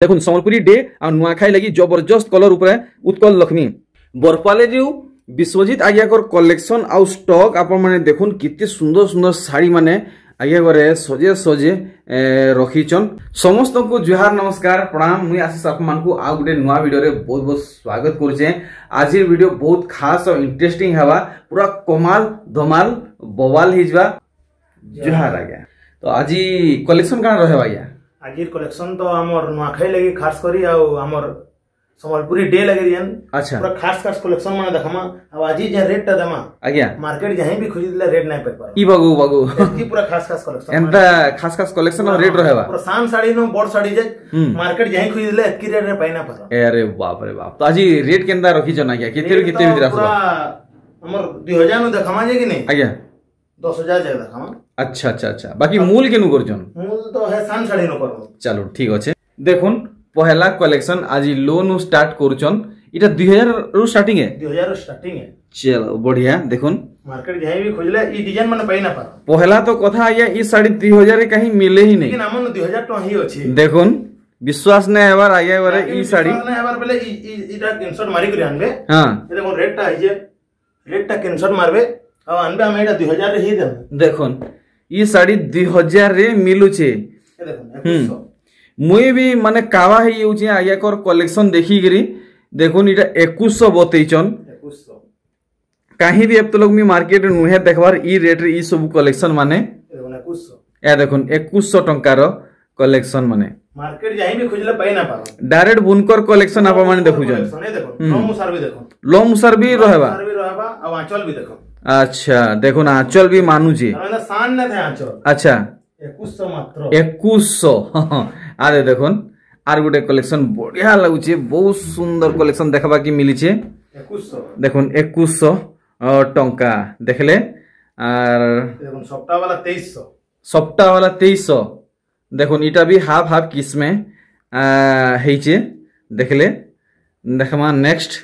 देखुन संबलपुरी डे आ नुआखाई लगी जबरदस्त कलर उपरे उत्कल लक्ष्मी बरपाले जो विश्वजीत आज्ञा कलेक्शन आउ स्टॉक आपण माने देखुन कितने सुंदर सुंदर साड़ी माने आज्ञा घरे सजे सजे रखीचन। समस्त को जुहार नमस्कार प्रणाम। मुई आशीष आपमान को आ गुटे नुआ वीडियो रे बहुत बहुत स्वागत करछे। आज वीडियो बहुत खास और इंटरेस्टिंग हवा, पूरा कमाल धमाल बवाल हिजवा। जुहार आज्ञा। तो आज कलेक्शन काना रहे आज्ञा? आज कलेक्शन तो हमर नुआखाई लगी खास करी आ हमर संबलपुरी डे लगे दियन। अच्छा, पूरा खास खास कलेक्शन माने देखमा। अब आज जे रेट ता देमा आज्ञा मार्केट जहीं भी खोजी दिले रेट नहीं पे पर ई बगु बगु की पूरा खास खास कलेक्शन एंता खास खास कलेक्शन और रेट रहेबा। पूरा शान साड़ी नो बड़ साड़ी जे मार्केट जहीं खोजी दिले की रेट रे पाइना पर। अरे बाप रे बाप। तो आज रेट केंदा रखी जना क्या किते किते भीतर आसबा? हमर 2000 नो देखमा जे कि नहीं आज्ञा 10000 जे देखमा। अच्छा अच्छा अच्छा, बाकी मूल केनु करजन? मूल तो है शान साड़ी नो करमु। चलो ठीक अच्छे। देखुन पहला कलेक्शन आज लोन स्टार्ट करूचन। इटा 2000 रु स्टार्टिंग है? 2000 स्टार्टिंग है। चलो बढ़िया। देखुन मार्केट जहीं भी खोजले ई डिजाइन माने पाइना पर। पहला तो कथा आया ई साड़ी 2000 कहीं मिले ही नहीं, लेकिन हमन 2000 तो ही अछि। देखुन विश्वास ने एबार आया बारे ई साड़ी ने एबार पहले इटा स्क्रीनशॉट मारी कर आनबे। हां ए देखो रेट ता है जे रेट ता स्क्रीनशॉट मारबे और आनबे हम एटा 2000 रे ही देम। देखुन ई साड़ी 2000 रे मिलु छे। ए देखो 2100 मुई भी माने कावा है यूज आया कर कलेक्शन देखी गिरी। देखुन इटा 2100 बतैचन। 2100 कहीं भी अब तो लोग मी मार्केट नुहे देखबार ई रेट रे ई सब कलेक्शन माने 2100 ए देखुन 2100 टंकार कलेक्शन माने मार्केट जहीं भी खोजले पाइना पारो। डायरेक्ट बुनकर कलेक्शन आप माने देखु जन। ए देखो लो मुसर भी देखो, लो मुसर भी रहबा और आंचल भी देखो। अच्छा देखुन आंचल भी मानु जी। मतलब शान न थे आंचल। अच्छा 2100 मात्र 2100। अरे देखुन आर गुटे कलेक्शन बढ़िया लगुचे, बहुत सुंदर कलेक्शन देखबा की मिली छे। 2100 देखुन 2100 टंका देखले। आर देखुन सप्ताह वाला 2300, सप्ताह वाला 2300। देखुन इटा भी हाफ हाफ किस में हेचे देखले। देखमा नेक्स्ट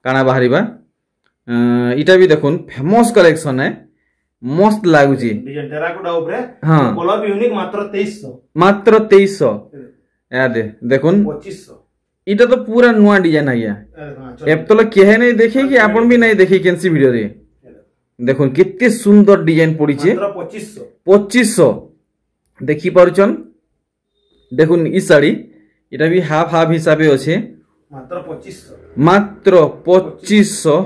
काना बाहरीबा। इटा भी देखुन फेमस कलेक्शन है, मस्त लागुची डिजाइन टेराकोटा ऊपर। हां कलर भी यूनिक मात्र 2300। मात्र 2300। यादे देखुन 2500। इटा तो पूरा नुआ डिजाइन है या एप तो लोग केहे नहीं देखे कि आपण भी नहीं देखे केनसी वीडियो रे। देखुन कितने सुंदर डिजाइन पड़ी छे। मात्र 2500 2500 देखि पारुचन। देखुन ई साड़ी इटा भी हाफ हाफ हिसाबे अछि। मात्र 2500 मात्र 2500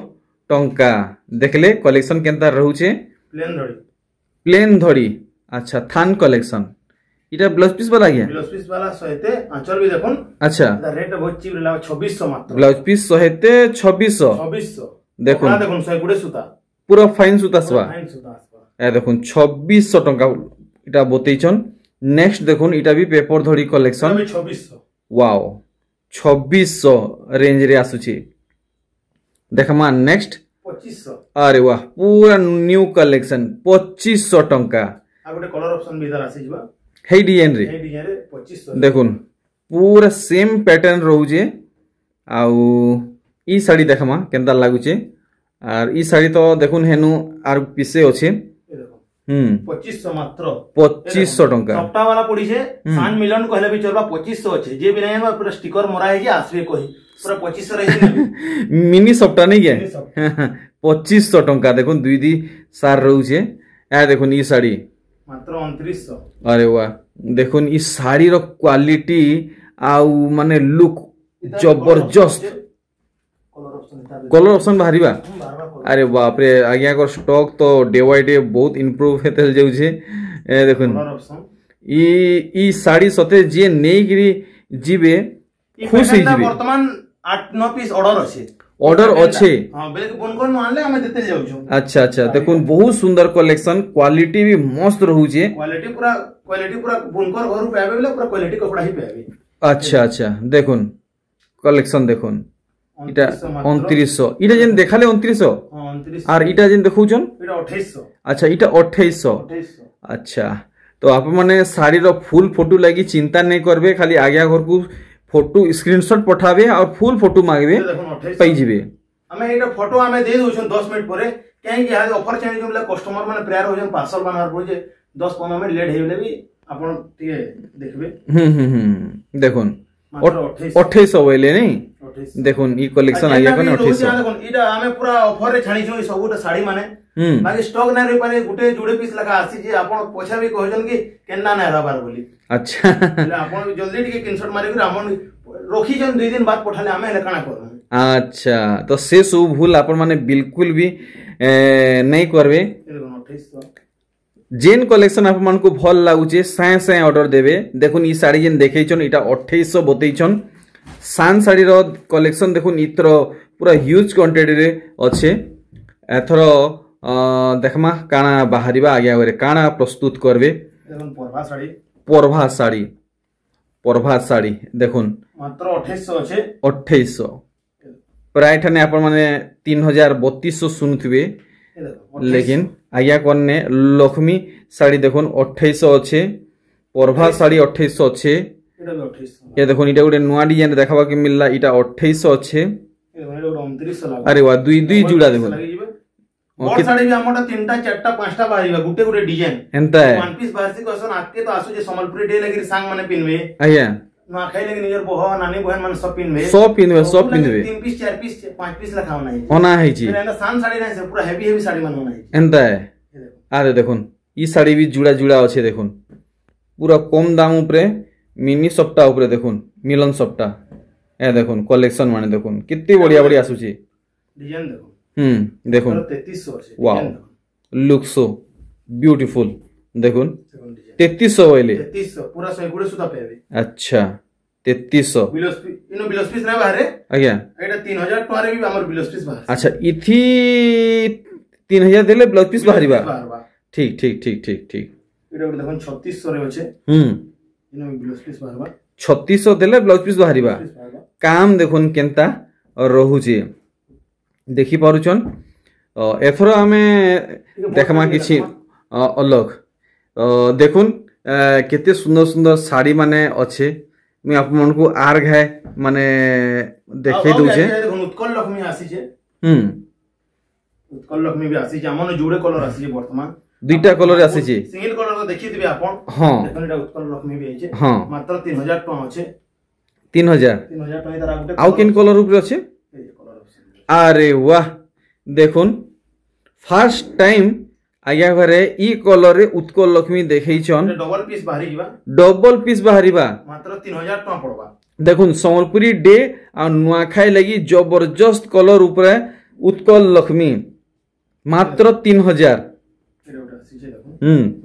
टंका देखले। कलेक्शन केनता रहउचे? प्लेन धड़ी। अच्छा थान कलेक्शन। इटा ब्लाउज पीस वाला गया? ब्लाउज पीस वाला सहिते आंचल भी देखुन। अच्छा रेट बहुत चीप रहला 2600 मात्र। ब्लाउज पीस सहिते 2600। देखुन देखुन 100 सूता पूरा फाइन सूता सवा। फाइन सूता ए देखुन 2600 टंका इटा बतैचन। नेक्स्ट देखुन इटा भी पेपर धड़ी कलेक्शन। 2600। वाओ 2600 रेंज रे आसुची। देखमा नेक्स्ट 2500। अरे वाह पूरा न्यू कलेक्शन 2500 टंका। आ गोटे कलर ऑप्शन भी इधर आसी जबा हे डिजाइन रे। हे डिजाइन रे 2500। देखुन पूरा सेम पैटर्न रहउजे। आउ ई साड़ी देखमा केनता लागुचे। आर ई साड़ी तो देखुन हेनु आर पीसे अछि। 2500 मात्र 2500 टंका। सप्ताह वाला पड़ी छे। सान मिलन कहले भी चलबा 2500 अछि। जे भी नहीं पूरा स्टिकर मरा है जे आसबे कहि पूरा 2500 रही। मिनी सप्ताह नहीं के 2500 टंका। देखुन दुई दी सार रहउचे। आ देखुन ई साड़ी मात्र 2900। अरे वाह देखुन ई साड़ी रो क्वालिटी आउ माने लुक जबरदस्त। कलर ऑप्शन बाहरीबा? अरे बाप रे आज्ञा को स्टॉक तो डे बाय डे बहुत इंप्रूव हेतल जाउछे। ए देखुन ई साड़ी सते जे नेगिरी जीवे खुश ही जीवे। वर्तमान 8-9 पीस ऑर्डर अछि। ऑर्डर अच्छे। हां बेले फोन कर न आनले हमें देते जाउछु। अच्छा अच्छा देखुन बहुत सुंदर कलेक्शन, क्वालिटी भी मस्त रहउछे। क्वालिटी पूरा फोन कर घर पे आबे बेले पूरा क्वालिटी कपड़ा ही पे आबे। अच्छा अच्छा देखुन कलेक्शन देखुन इटा 2900। इटा जेन देखाले 2900। हां 2900। और इटा जेन देखौछन इटा 2800। अच्छा इटा 2800। अच्छा तो आप माने साड़ी रो फुल फोटो लगी चिंता नहीं करबे, खाली आज्ञा घर को फोटो स्क्रीनशॉट पठाबे और फुल फोटो मांगबे पई जिबे। हमें एटा फोटो हमें दे दोछन 10 मिनट परे काहे कि आज ऑफर चेंज होले कस्टमर माने प्रेयर होजन पार्सल बनार पड़े 10-15 मिनट लेट हेले भी आपण टिके देखबे। देखुन ମାତ୍ର 2800 ବୋଇଲେ ନାଇଁ 2800 দেখুন ই কলেকশন আইয়া কোন 2800 দেখুন এটা আমি পুরা অফর রে ছাড়িছো এই সবুটা শাড়ি মানে বাকি স্টক না রে পারে গুটে জুড়ে পিস লাগা আসি যে আপন পয়সা ବି कहजन कि केना ना रहबार बोली अच्छा আপন জলদি টিকে স্ক্রিনশট মারি করে আমন রখি जन 2 दिन बाद पठाले हमें हेले काना करब अच्छा तो से सब भूल अपन माने बिल्कुल भी नहीं करबे देखुन 2800 जेन कलेक्शन आप मन को भल लागुचे साए साए ऑर्डर देबे देखुन ई साड़ी जेन देखैछन इटा 2800 बतैछन सान साड़ी रो कलेक्शन देखुन इत्र पूरा ह्यूज क्वांटिटी रे अच्छे एथर देखमा काना बाहरिबा आगे आगे काना प्रस्तुत करबे देखुन परभा साड़ी देखुन मात्र 2800 अच्छे 2800 प्राय ठाने अपन माने 3200 सुनथिबे लेकिन आज्ञा कौन लक्ष्मी साड़ी देखुन 2800 अच्छे परभा साड़ी 2800 अच्छे ये देखुन इटा गोटे नुआ डिजाइन देखा के मिलला इटा 2800 अच्छे अरे वाह दुई दुई जुड़ा देखुन और साड़ी भी हमटा तीनटा चारटा पांचटा बाहरीबा गुटे गुटे डिजाइन एंता है वन पीस बाहर से कसन आके तो आसु जे संबलपुरी डे लगी सांग माने पिनवे आया ना खाई लगी नियर बह नानी बहन माने सब पिनवे सब पिनवे 3 पीस 4 पीस 5 पीस लखाव नाही ओना है जी फिर एना सान साड़ी नाही से पूरा हेवी साड़ी मानो नाही एंता है आरे देखुन ई साड़ी भी जुड़ा जुड़ा अच्छे देखुन पूरा कम दाम ऊपर मिनी सप्ताह ऊपर देखुन मिलन सप्ताह ए देखुन कलेक्शन माने देखुन कितनी बढ़िया बढ़िया आसुची डिजाइन देखो देखुन 3300 আছে वाओ लुक सो ब्यूटीफुल देखुन 3300 वाले 3300 पूरा 100 गुड़े सुधा पेबे अच्छा 3300 बिलोस इनो बिलोस पीस ना बाहरे आज्ञा एटा 3000 टकारे भी हमर बिलोस पीस बाहर अच्छा इथि 3000 देले ब्लाउज पीस बाहरिबा ठीक ठीक ठीक ठीक ठीक एटा देखन 3600 रे होचे इनो बिलोस पीस बाहरबा 3600 देले ब्लाउज पीस बाहरिबा काम देखुन केनता रहुचे देखि पारुचन एथरो आमे देखमा किछि अलग देखुन केते सुंदर सुंदर साड़ी माने अच्छे मैं आप मन को आर घाय माने देखे दूचे देखुन उत्कल लक्ष्मी आसी छे उत्कल लक्ष्मी भी आसी छे हमन जुड़े कलर आसी छे वर्तमान दुईटा कलर आसी छे सिंगल कलर तो देखि दिबे आपन हां देखुन एटा उत्कल लक्ष्मी भी आइछे हां मात्र 3000 टका अछि 3000 टका तारा गुटे आउ केन कलर ऊपर अछि अरे वाह देखुन फर्स्ट टाइम आज्ञा घरे ई कलर रे उत्कल लक्ष्मी देखैछन डबल पीस बाहरिबा मात्र 3000 टका पड़बा देखुन संबलपुरी डे आ नुआखाई लगी जबरदस्त कलर ऊपर उत्कल लक्ष्मी मात्र 3000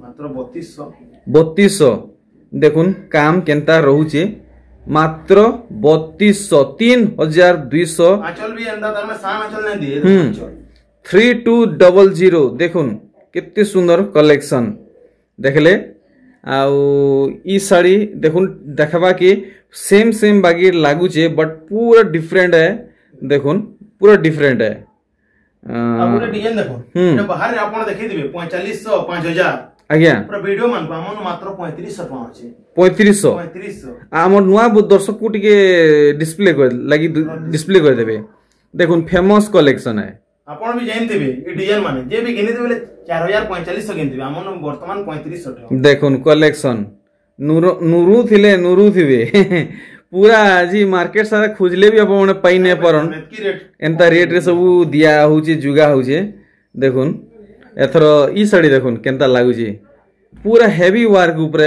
मात्र 3200 देखुन काम केनता रहूचे मात्र 3200 3200 आंचल भी अंदा तर में सान आंचल नहीं दिए 3200 देखुन कितनी सुंदर कलेक्शन देखले आउ ई साड़ी देखुन देखबा कि सेम सेम बागी लागुचे बट पूरा डिफरेंट है देखुन पूरा डिफरेंट है पूरा डिजाइन देखो ये बाहर आपण देखि दिबे 4500 5000 आज्ञा पूरा वीडियो मान हमन मात्र 3500 टका अछि 3500 हमर नुआ दर्शक को टिके डिस्प्ले कर लगी डिस्प्ले कर देबे देखुन फेमस कलेक्शन है आपण भी जानथिबे ई डिजाइन माने जे भी गिनि देबे 4045 गिनथिबे हमन वर्तमान 3500 टका देखुन कलेक्शन नुरू थिबे पूरा आज मार्केट सारा खोजले भी अपन पाई नै परन एंता रेट रे सब दिया होचे जुगा होचे देखुन एथरो ई साड़ी देखुन केनता लागुची पूरा हेवी वर्क ऊपर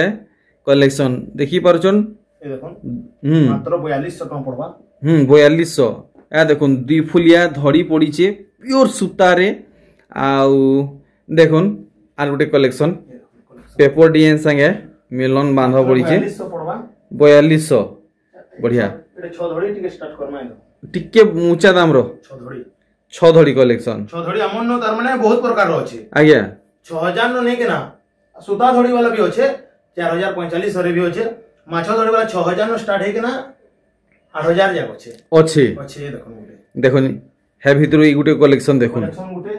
कलेक्शन देखि पारुचन ए देखुन मात्र 4200 टका पड़बा 4200 आ देखुन दुई फुलिया धड़ी पड़ीचे प्योर सूता रे आउ देखुन आर गोटे कलेक्शन पेपर डिजाइन संगे मिलन बांधा पड़ीचे 4200 बढ़िया एटा 6 धड़ी टिके स्टार्ट करना है टिके ऊंचा दाम रो 6 धड़ी कलेक्शन 6 धड़ी हमन नो तार माने बहुत प्रकार रो अछि आज्ञा 6000 नो नै के ना सूता धड़ी वाला भी होचे 4045 रे भी होचे माछो धड़ी वाला 6000 नो स्टार्ट है के ना 8000 जाक होचे अच्छे देखो है भीतर ई गुटे कलेक्शन देखो गुटे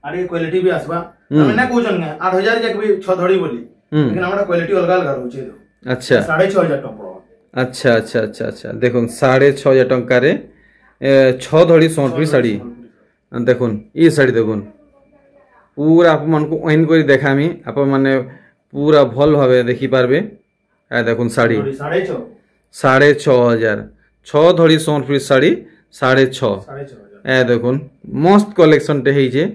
आरे क्वालिटी भी आसबा हमें ना कहजन 8000 जाक भी 6 धड़ी बोली लेकिन हमरा क्वालिटी अलग अलग रहउचे अच्छा 6500 टका पड़ो अच्छा अच्छा अच्छा अच्छा देखो 6500 टका रे 6 धड़ी 100 साड़ी देखो ई साड़ी देखो पूरा आप मन को ओइन करी देखामी आप माने पूरा भल भाबे देखि पारबे आ देखो साड़ी 6,500 6 धड़ी सोनपुरी साड़ी 6,500 6,500 ए देखुन मस्त कलेक्शन टे है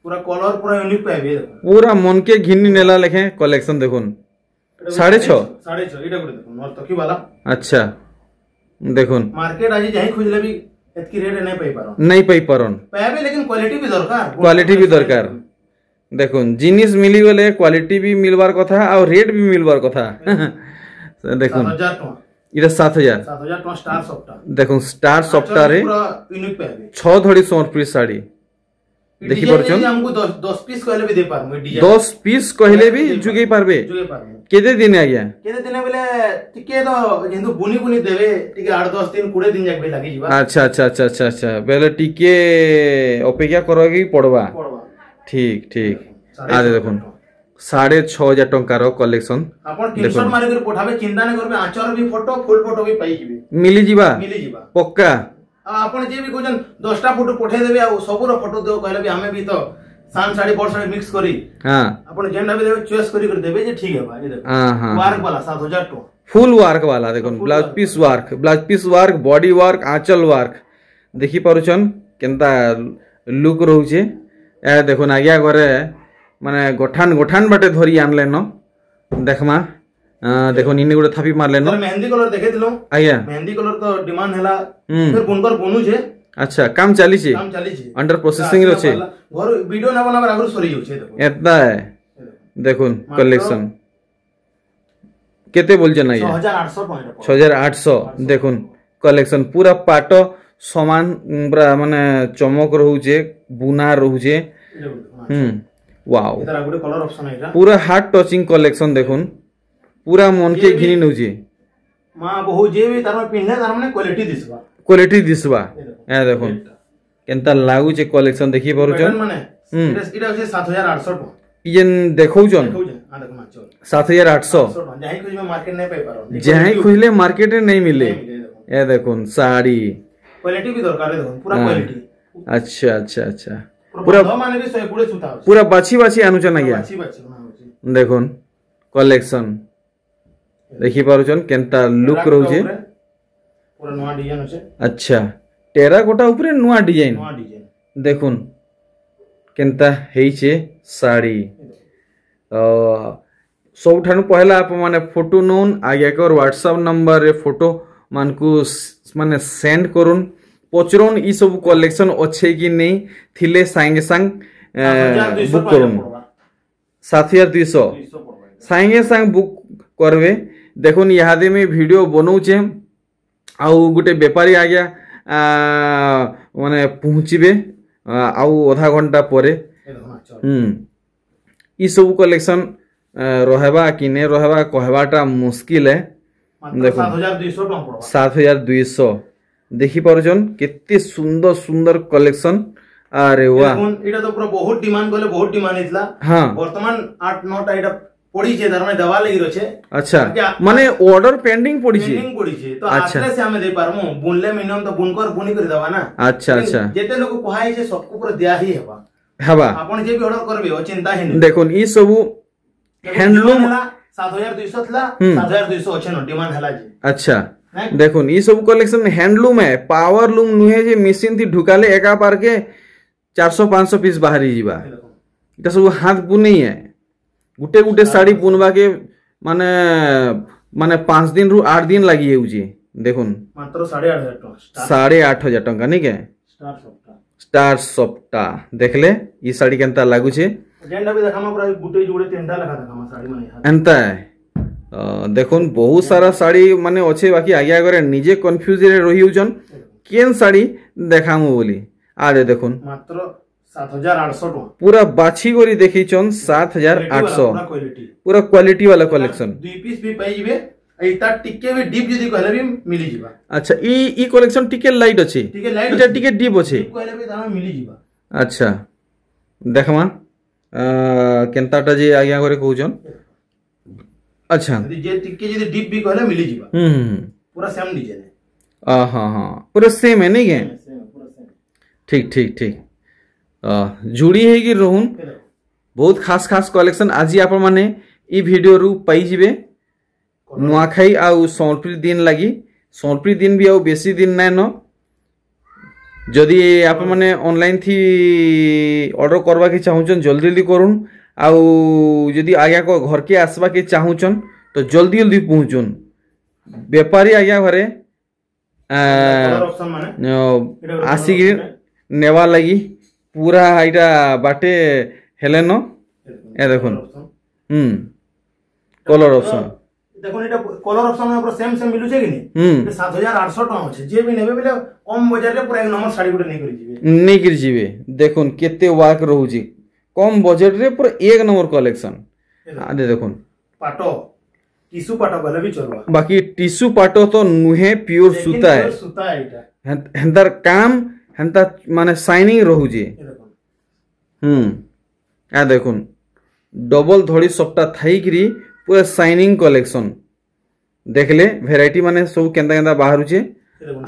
पूरा कलर पूरा यूनिक पाइबे पूरा मन के घिनी नेला लेखे कलेक्शन देखुन 6,500 6,500 इटा गुटे देखुन मोर तकी वाला अच्छा देखुन मार्केट आज जहीं खोजले भी एतकी रेट नहीं पाई पारन पाइबे लेकिन क्वालिटी भी दरकार देखुन जिनिस मिली गले क्वालिटी भी मिलवार कथा और रेट भी मिलवार कथा देखुन 7,000 टका इटा 7,000 टका स्टार सॉफ्ट देखुन स्टार सॉफ्ट रे पूरा यूनिक पाइबे 6 धड़ी सोनपुरी साड़ी देखि परछन हमको 10 पीस कहले भी दे पार मैं डिजाइन 10 पीस कहले भी जुगे पारबे केते दिन आ गया केते दिन बेले टिके तो जेंदु बुनी बुनी देबे टिके 8-10 दिन 20 दिन जाके लागी जीवा अच्छा बेले टिके अपेक्षा करवाके पड़वा ठीक आरे देखुन 6,500 टंकार कलेक्शन आपण स्क्रीनशॉट मारि कर पठाबे चिंता न करबे आचर भी फोटो फुल फोटो भी पाई जीबे मिली जीवा पक्का आपण जे भी कोजन 10टा फोटो पठे देबे आ सबुर फोटो देओ कहले भी हमें भी तो सान साड़ी बड़ साड़ी मिक्स करी हां आपण जेंडा भी देबे चॉइस करी कर देबे जे ठीक है भाई देखो हां वर्क वाला 7,000 टका फुल वर्क वाला देखो blouse piece work body work आंचल वर्क देखि पारुछन केनता लुक रहउछे ए देखो ना आज्ञा करे माने गोठान बाटे धरी आनले न देखमा देखो निन्ने गुडे थापी मारले न मेहंदी कलर देखे दिलो आया मेहंदी कलर तो डिमांड हैला फिर बुनकर बनू छे अच्छा काम चाली छे अंडर प्रोसेसिंग रो छे घर वीडियो ना बनावर आगु सरी जाउ छे देखो एता है देखुन कलेक्शन केते बोल जना ये 6,800 देखुन कलेक्शन पूरा पाटो समान पूरा माने चमक रहउछे बुना रहउछे वाओ इधर आगु कलर ऑप्शन है पूरा हार्ट टचिंग कलेक्शन देखुन पूरा मन के घिनी नउछे मां बहु जे भी तार में पिन्ने तार में क्वालिटी दिसबा ए देखुन केनता लागु छे कलेक्शन देखि परुछन माने इटा होचे 7,800 टका इजन देखौजन आ देखो माचो 7,800 जहीं खोजबे मार्केट नहीं पाई पारो जहीं खोजले मार्केट नहीं मिले ए देखुन साड़ी क्वालिटी भी दरकार है देखुन पूरा क्वालिटी अच्छा पूरा माने भी 100 गुडे सुता पूरा बाछी आनुचन गया देखुन कलेक्शन देखि पारुचन केनता लुक रहउछे पूरा नवा डिजाइन होचे अच्छा टेराकोटा ऊपर नवा डिजाइन देखुन केनता हेइछे साड़ी सब ठानु पहला आप माने फोटो नोन आगे कर व्हाट्सएप नंबर रे फोटो मानकू माने सेंड करुन पचरन ई सब कलेक्शन अच्छे कि नहीं थिले संगे संग बुक करुन 7,200 संगे संग बुक करबे देखुन यादे में वीडियो बनौचे आउ गुटे व्यापारी आ गया माने पहुँचबे आउ आधा घंटा परे ई सब कलेक्शन रहबा कि नहीं रहबा कहबाटा मुश्किल है देखो 7,200 देखि पारुछन केते सुंदर कलेक्शन अरे वाह इटा तो पूरा बहुत डिमांड गले बहुत डिमांड इतला हां वर्तमान 8-9 टा इटा पड़ी छे दरमे दवा लगी रछे अच्छा माने ऑर्डर पेंडिंग पड़ी छे तो आस्ते से हमें दे पारमु बुनले मिनिमम तो बुनकर बुनी कर दवा ना अच्छा जेते लोग कोहाई छे सबको पूरा दिया ही हवा आपण जे भी ऑर्डर करबे ओ चिंता ही नहीं देखो ई सब हैंडलूम 7,200 थला 7,200 अछि न डिमांड हला जी अच्छा देखो ये सब कलेक्शन हैंडलूम है पावर लूम नुहे जे मशीन थी ढुकाले एका पार के 400-500 पीस बाहरी जीवा इटा सब हाथ बुनी है गुटे साड़ी बुनवा के माने 5 दिन रु 8 दिन लगी हेउजी देखुन मात्र 8,500 टका 8,500 टका नहीं के स्टार सॉफ्टा देखले ई साड़ी केनता लागु छे जेंडा भी देखामा पूरा गुटे जोड़े तीनटा लगा देखामा साड़ी माने एंता है देखुन बहुत सारा साड़ी माने अच्छे बाकी आगे आगे निजे कन्फ्यूज रही होजन केन साड़ी देखामु बोली आरे देखुन मात्र 7,800 टका पूरा बाछी गोरी देखिचन 7,800 पूरा क्वालिटी वाला कलेक्शन 2 पीस भी पाई जिवे एटा टिके भी डीप जदी कहले भी मिली जिबा अच्छा ई कलेक्शन टिके लाइट अछि इटा टिके डीप अछि कहले भी दाना मिली जिबा अच्छा देखमा केनताटा जे आगे आगे कहउजन अच्छा जे टिके जदी डीप भी कहले मिली जिबा पूरा सेम डिजाइन है हां पूरा सेम है नहीं है ठीक जुड़ी है कि रहून बहुत खास कलेक्शन आज आप माने ई वीडियो रु पाई जिवे नुआखाई आउ संवलपुरी दिन लगी संवलपुरी दिन भी आउ बेसी दिन नाय न जदि आप माने ऑनलाइन थी ऑर्डर करवा के चाहूचन जल्दी जल्दी करूँ आउ जदि आज्ञा को घर के आसवा के चाहूचन तो जल्दी जल्दी पहुँचुन बेपारी आज्ञा घरे आसिक नेवा लगी पूरा यहाँ बाटे हेले न ए देखुन कलर ऑप्शन देखो एटा कलर ऑप्शन में पूरा सेम सेम मिलुचे कि नहीं 7800 टका अछि जे भी नेबे बेले कम बजट रे पूरा एक नंबर साड़ी गुटे नहीं करी जीवे देखुन केते वर्क रहउची कम बजट रे पूरा एक नंबर कलेक्शन आदे देखुन पाटो टिश्यू पाटो गले भी चलबा बाकी टिश्यू पाटो तो नुहे प्योर सूता है हेंदर काम हेंता माने शाइनिंग रहउची आ देखुन डबल धड़ी सप्ता थाई करी पूरा शाइनिंग कलेक्शन देखले वैरायटी माने सब केंदा केंदा बाहर छे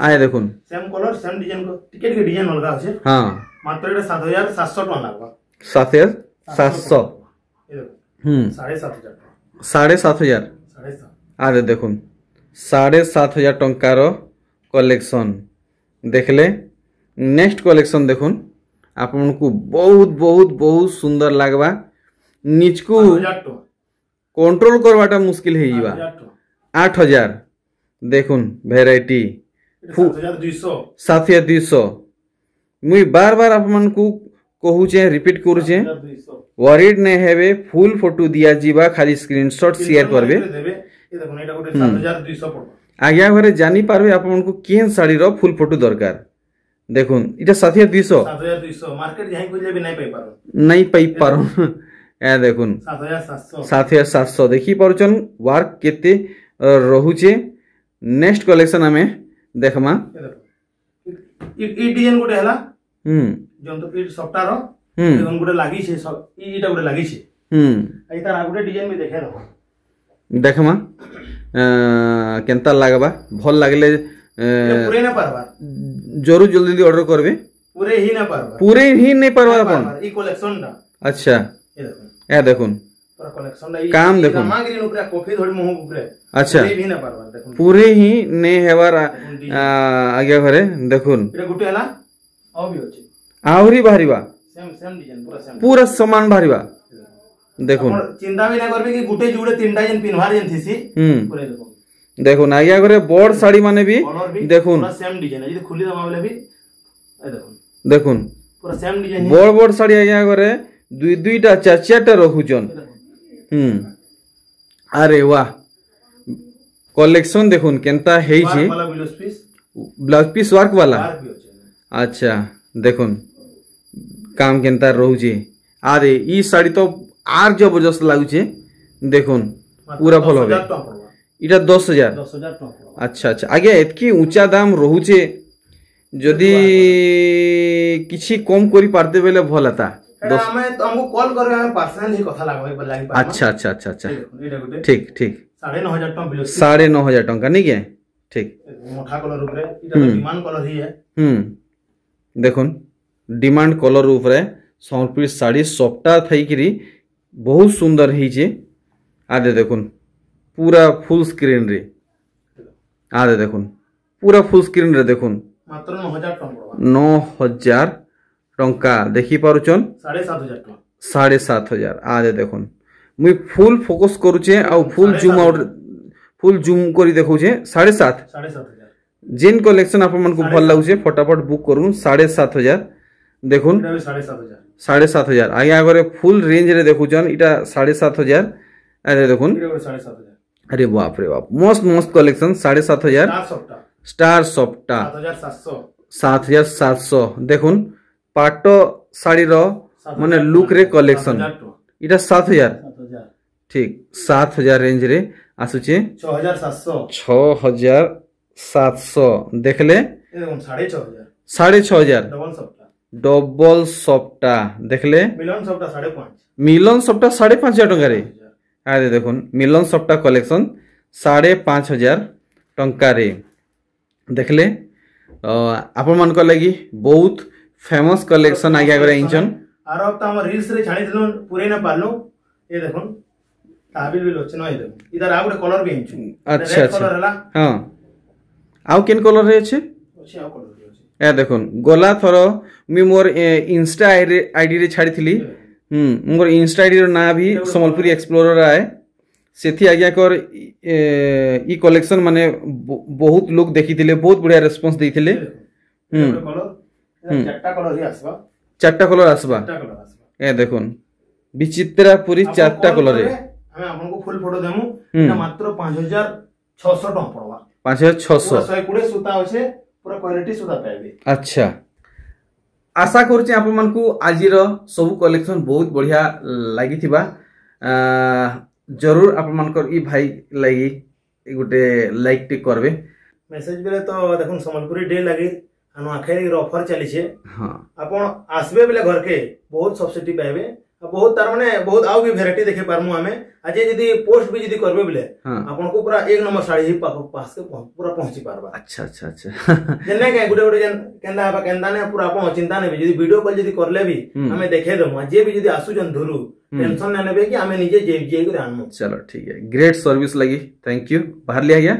आए देखुन सेम कलर सेम डिजाइन को टिके टिके डिजाइन अलगा আছে हां मात्र एटा 7700 टका लागबा 7700 7500 आरे देखुन 7500 टंकार कलेक्शन देखले नेक्स्ट कलेक्शन देखुन आपन को बहुत बहुत बहुत सुंदर लागबा निच को कंट्रोल करवाटा मुश्किल है जीवा 8000 देखुन वैरायटी 7200 मुई बार बार आप मन को कहूचे रिपीट करूचे वरीड ने हेवे फुल फोटो दिया जीवा खाली स्क्रीनशॉट शेयर करबे ये देखो एटा गोटे 7200 पड़ो आज्ञा घरे जानी पारबे आप मन को केन साड़ी रो फुल फोटो दरकार देखुन इटा 7200 मार्केट जाई कोले भी नहीं पाई पारो ए देखुन 7700 देखी पारुचन वर्क केते रहुचे नेक्स्ट कलेक्शन हमें देखमा ई डिजाइन गोटे हला जोन तो फिर सप्ताह रो जोन गोटे लागी छे ईटा गोटे लागी छे आई तार गोटे डिजाइन में देखे रहो देखमा केनता लागबा भल लागले पूरे ना पारबा जरूर जल्दी जल्दी ऑर्डर करबे पूरे ही नहीं पारबा अपन ई कलेक्शन ना अच्छा ए देखुन पूरा कलेक्शन काम देखुन मागरी ऊपर कॉफी थोड़ी मुंह ऊपर अच्छा भी ना पारबा देखुन पूरे ही ने हेवार आगे घरे देखुन एटा गुटे हला आउ भी होची आउरी बाहरीबा सेम सेम डिजाइन पूरा समान बाहरीबा देखुन चिंता भी ना करबे कि गुटे जुड़े तीनटा जन पिनवार जन थीसी पूरे देखो देखुन आगे घरे बोर्ड साड़ी माने भी देखुन पूरा सेम डिजाइन है, यदि खुली दमा वाले भी ए देखुन देखुन पूरा सेम डिजाइन बोर्ड साड़ी आगे घरे दुई दुईटा चार चारटा रखुचन अरे वाह कलेक्शन देखुन केनता हेई छी ब्लाउज पीस वर्क वाला अच्छा देखुन काम केनता रहउची अरे ई साड़ी तो आर जबरदस्त लागुचे देखुन पूरा फल होबे इटा 10000 अच्छा अच्छा आगे एतकी ऊंचा दाम रहउचे जदी किछि कम करी पारते बेले भलता हमको कॉल करे हम पर्सनली कथा लागबे लागि अच्छा अच्छा अच्छा अच्छा ठीक ठीक 9500 टका बिलो 9500 टका नहीं के ठीक मोटा कलर ऊपर इटा तो डिमांड कलर ही है देखुन डिमांड कलर ऊपर संवलपुरी साड़ी सप्ताह थई करी बहुत सुंदर ही छे आदे देखुन पूरा फुल स्क्रीन रे आदे देखुन पूरा फुल स्क्रीन रे देखुन मात्र 9000 टका 9000 टंका देखी पारुचन 7500 टका 7500 आदे देखुन मुई फुल फोकस करूचे आ full zoom out full zoom करी देखुचे 7500 जिन कलेक्शन आप मन को भल लागुचे फटाफट बुक करूँ 7500 देखुन 7500 आगे आगे फुल रेंज रे देखुचन इटा 7500 अरे देखुन अरे बाप रे बाप मस्त मस्त कलेक्शन 7500 स्टार सप्ता 7700 देखुन पाटो साड़ी रो माने लुक रे कलेक्शन इटा 7000 ठीक 7000 रेंज रे आसुचे 6700 देखले 6500 डबल सप्ता देखले मिलन सप्ता 5.5 टंका रे आरे देखुन मिलन सप्ता कलेक्शन 5.5 टंका रे देखले आप मन को लगी बहुत फेमस कलेक्शन आगे आगे इंचन आरो अब तो हम रील्स रे छाड़ी दिलो पूरे ना पारलो ये देखुन ताबिल भी लोचन है देखो इधर आ गुटे कलर भी हिंचु अच्छा अच्छा कलर हला हां आउ केन कलर रे छे अछि आ कलर अछि ए देखो गोला थरो मी मोर इंस्टा आईडी रे छाड़ी थिली मोर इंस्टा आईडी रो ना भी संबलपुरी एक्सप्लोरर आए सेथि आज्ञा कर ई कलेक्शन माने बहुत लोग देखिथिले बहुत बढ़िया रिस्पांस दैथिले कलर चारटा कलर ही आसबा चारटा कलर आसबा ए देखो विचित्रा पूरी चारटा कलर रे हम आपन को फुल फोटो देमु ना मात्र 5600 टका पड़वा 5600 120 सूता होछे पूरा क्वालिटी सूता पाइबे अच्छा आशा करछि आपन मन को आजिर सब कलेक्शन बहुत बढ़िया लागि थिबा जरूर आपन मन कर ई भाई लागि गुटे लाइक टिक करबे मेसेज बेले तो देखुन संबलपुरी डे लागि नुआखाई ऑफर चली छे हां आपण आसबे बेले घर के बहुत सब्सिडी पाइबे बहुत तार माने बहुत आउ भी वैरायटी देखे पारमु हमें आज यदि पोस्ट भी यदि करबे बेले आपण को पूरा एक नंबर साड़ी ही पास के पूरा पहुंची पारबा अच्छा अच्छा अच्छा जने के गुडे गुडे जन केंदा हबा केंदा ने पूरा आपण चिंता ने यदि वीडियो कॉल यदि करले भी हमें देखे दमु जे भी यदि आसु जन धुरु टेंशन ने नेबे कि हमें निजे जे जे को आनमु चलो ठीक है ग्रेट सर्विस लगी थैंक यू बाहर लिया गया